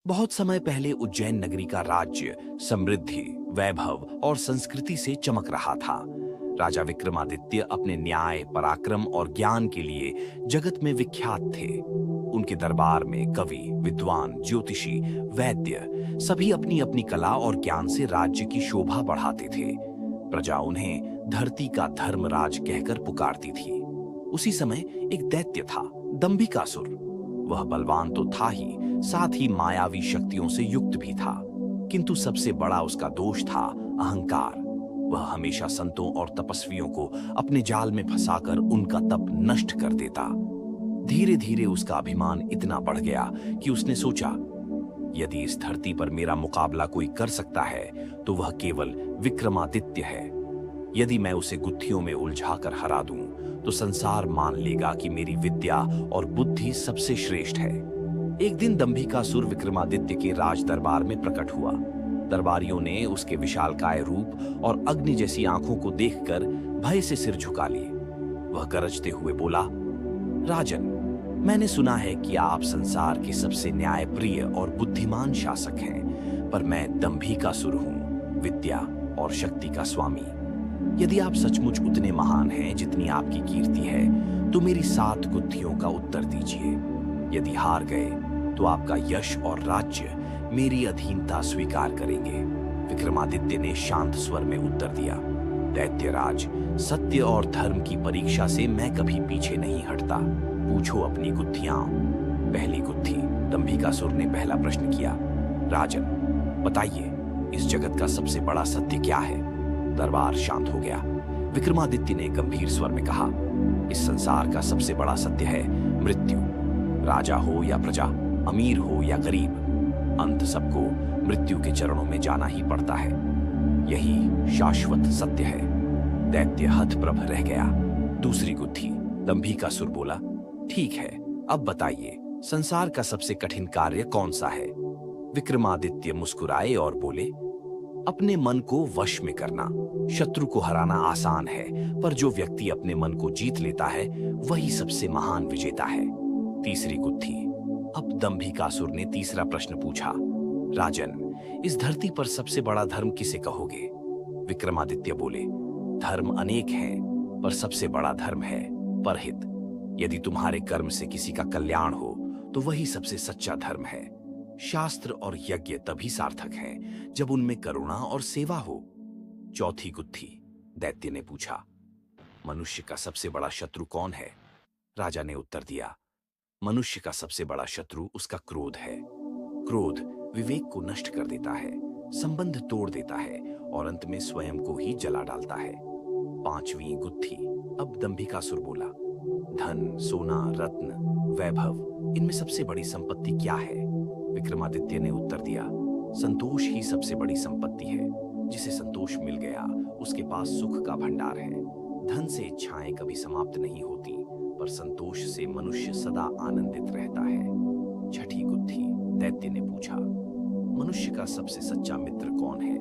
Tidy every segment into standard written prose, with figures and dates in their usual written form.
बहुत समय पहले उज्जैन नगरी का राज्य समृद्धि, वैभव और संस्कृति से चमक रहा था। राजा विक्रमादित्य अपने न्याय, पराक्रम और ज्ञान के लिए जगत में विख्यात थे। उनके दरबार में कवि, विद्वान, ज्योतिषी, वैद्य सभी अपनी अपनी कला और ज्ञान से राज्य की शोभा बढ़ाते थे। प्रजा उन्हें धरती का धर्मराज कहकर पुकारती थी। उसी समय एक दैत्य था, दंभिकासुर। वह बलवान तो था ही, साथ ही मायावी शक्तियों से युक्त भी था। किंतु सबसे बड़ा उसका दोष था अहंकार। वह हमेशा संतों और तपस्वियों को अपने जाल में फंसाकर उनका तप नष्ट कर देता। धीरे धीरे उसका अभिमान इतना बढ़ गया कि उसने सोचा, यदि इस धरती पर मेरा मुकाबला कोई कर सकता है तो वह केवल विक्रमादित्य है। यदि मैं उसे गुत्थियों में उलझाकर हरा दूं तो संसार मान लेगा कि मेरी विद्या और बुद्धि सबसे श्रेष्ठ है। एक दिन दंभिकासुर विक्रमादित्य के राज दरबार में प्रकट हुआ। दरबारियों ने उसके विशालकाय रूप और अग्नि जैसी आंखों को देखकर भय से सिर झुका लिए। वह गरजते हुए बोला, राजन, मैंने सुना है कि आप संसार के सबसे न्यायप्रिय और बुद्धिमान शासक हैं, पर मैं दंभिकासुर हूं, विद्या और शक्ति का स्वामी। यदि आप सचमुच उतने महान हैं जितनी आपकी कीर्ति है, तो मेरी 7 गुत्थियों का उत्तर दीजिए। यदि हार गए तो आपका यश और राज्य मेरी अधीनता स्वीकार करेंगे। विक्रमादित्य ने शांत स्वर में उत्तर दिया, दैत्यराज, सत्य और धर्म की परीक्षा से मैं कभी पीछे नहीं हटता। पूछो अपनी गुत्थियां। पहली गुत्थी, दंभिकासुर ने पहला प्रश्न किया, राजन, बताइए, इस जगत का सबसे बड़ा सत्य क्या है? दरबार शांत हो गया। विक्रमादित्य ने गंभीर स्वर में कहा, इस संसार का सबसे बड़ा सत्य है मृत्यु। राजा हो या प्रजा, अमीर हो या गरीब, अंत सबको मृत्यु के चरणों में जाना ही पड़ता है। यही शाश्वत सत्य है। दैत्य हतप्रभ रह गया। दूसरी गुत्थी, दंभिकासुर बोला, ठीक है, अब बताइए, संसार का सबसे कठिन कार्य कौन सा है? विक्रमादित्य मुस्कुराए और बोले, अपने मन को वश में करना। शत्रु को हराना आसान है, पर जो व्यक्ति अपने मन को जीत लेता है वही सबसे महान विजेता है। तीसरी गुत्थी। अब दंभिकासुर ने तीसरा प्रश्न पूछा, राजन, इस धरती पर सबसे बड़ा धर्म किसे कहोगे? विक्रमादित्य बोले, धर्म अनेक हैं, पर सबसे बड़ा धर्म है परहित। यदि तुम्हारे कर्म से किसी का कल्याण हो तो वही सबसे सच्चा धर्म है। शास्त्र और यज्ञ तभी सार्थक हैं जब उनमें करुणा और सेवा हो। चौथी गुत्थी, दैत्य ने पूछा, मनुष्य का सबसे बड़ा शत्रु कौन है? राजा ने उत्तर दिया, मनुष्य का सबसे बड़ा शत्रु उसका क्रोध है। क्रोध विवेक को नष्ट कर देता है, संबंध तोड़ देता है और अंत में स्वयं को ही जला डालता है। पांचवी गुत्थी। अब दंभिकासुर बोला, धन, सोना, रत्न, वैभव, इनमें सबसे बड़ी संपत्ति क्या है? विक्रमादित्य ने उत्तर दिया, संतोष ही सबसे बड़ी संपत्ति है। जिसे संतोष मिल गया उसके पास सुख का भंडार है। धन से इच्छाएं कभी समाप्त नहीं होती, पर संतोष से मनुष्य सदा आनंदित रहता है। छठी गुत्थी। दैत्य ने पूछा, मनुष्य का सबसे सच्चा मित्र कौन है?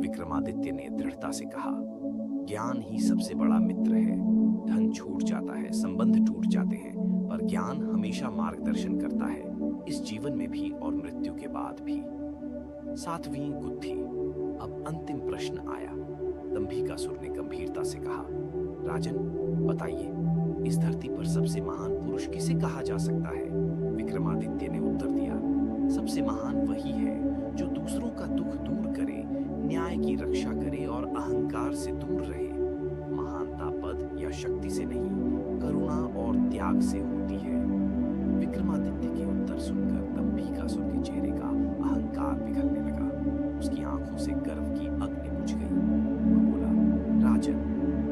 विक्रमादित्य ने दृढ़ता से कहा, ज्ञान ही सबसे बड़ा मित्र है। धन छूट जाता है, संबंध टूट जाते हैं, पर ज्ञान हमेशा मार्गदर्शन करता है, इस जीवन में भी और मृत्यु के बाद भी। सातवीं गुत्थी। अब अंतिम प्रश्न आया। दंभिकासुर ने गंभीरता से कहा, राजन, बताइए, इस धरती पर सबसे महान पुरुष किसे कहा जा सकता है? विक्रमादित्य ने उत्तर दिया, सबसे महान वही है जो दूसरों का दुख दूर करे, न्याय की रक्षा करे और अहंकार से दूर रहे। महानता पद या शक्ति से नहीं, करुणा और त्याग से होती है। विक्रमादित्य के उत्तर सुनकर दंभिकासुर के चेहरे का अहंकार पिघलने लगा। उसकी आंखों से गर्व की अग्नि बुझ गई। वह बोला, राजन,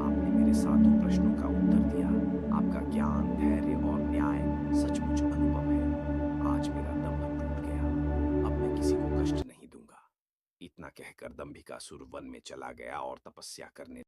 आपने मेरे 7 प्रश्नों का उत्तर दिया। आपका ज्ञान, धैर्य और न्याय सचमुच अनुपम है। आज मेरा दम टूट गया। अब मैं किसी को कष्ट नहीं दूंगा। इतना कहकर दंभिकासुर वन में चला गया और तपस्या करने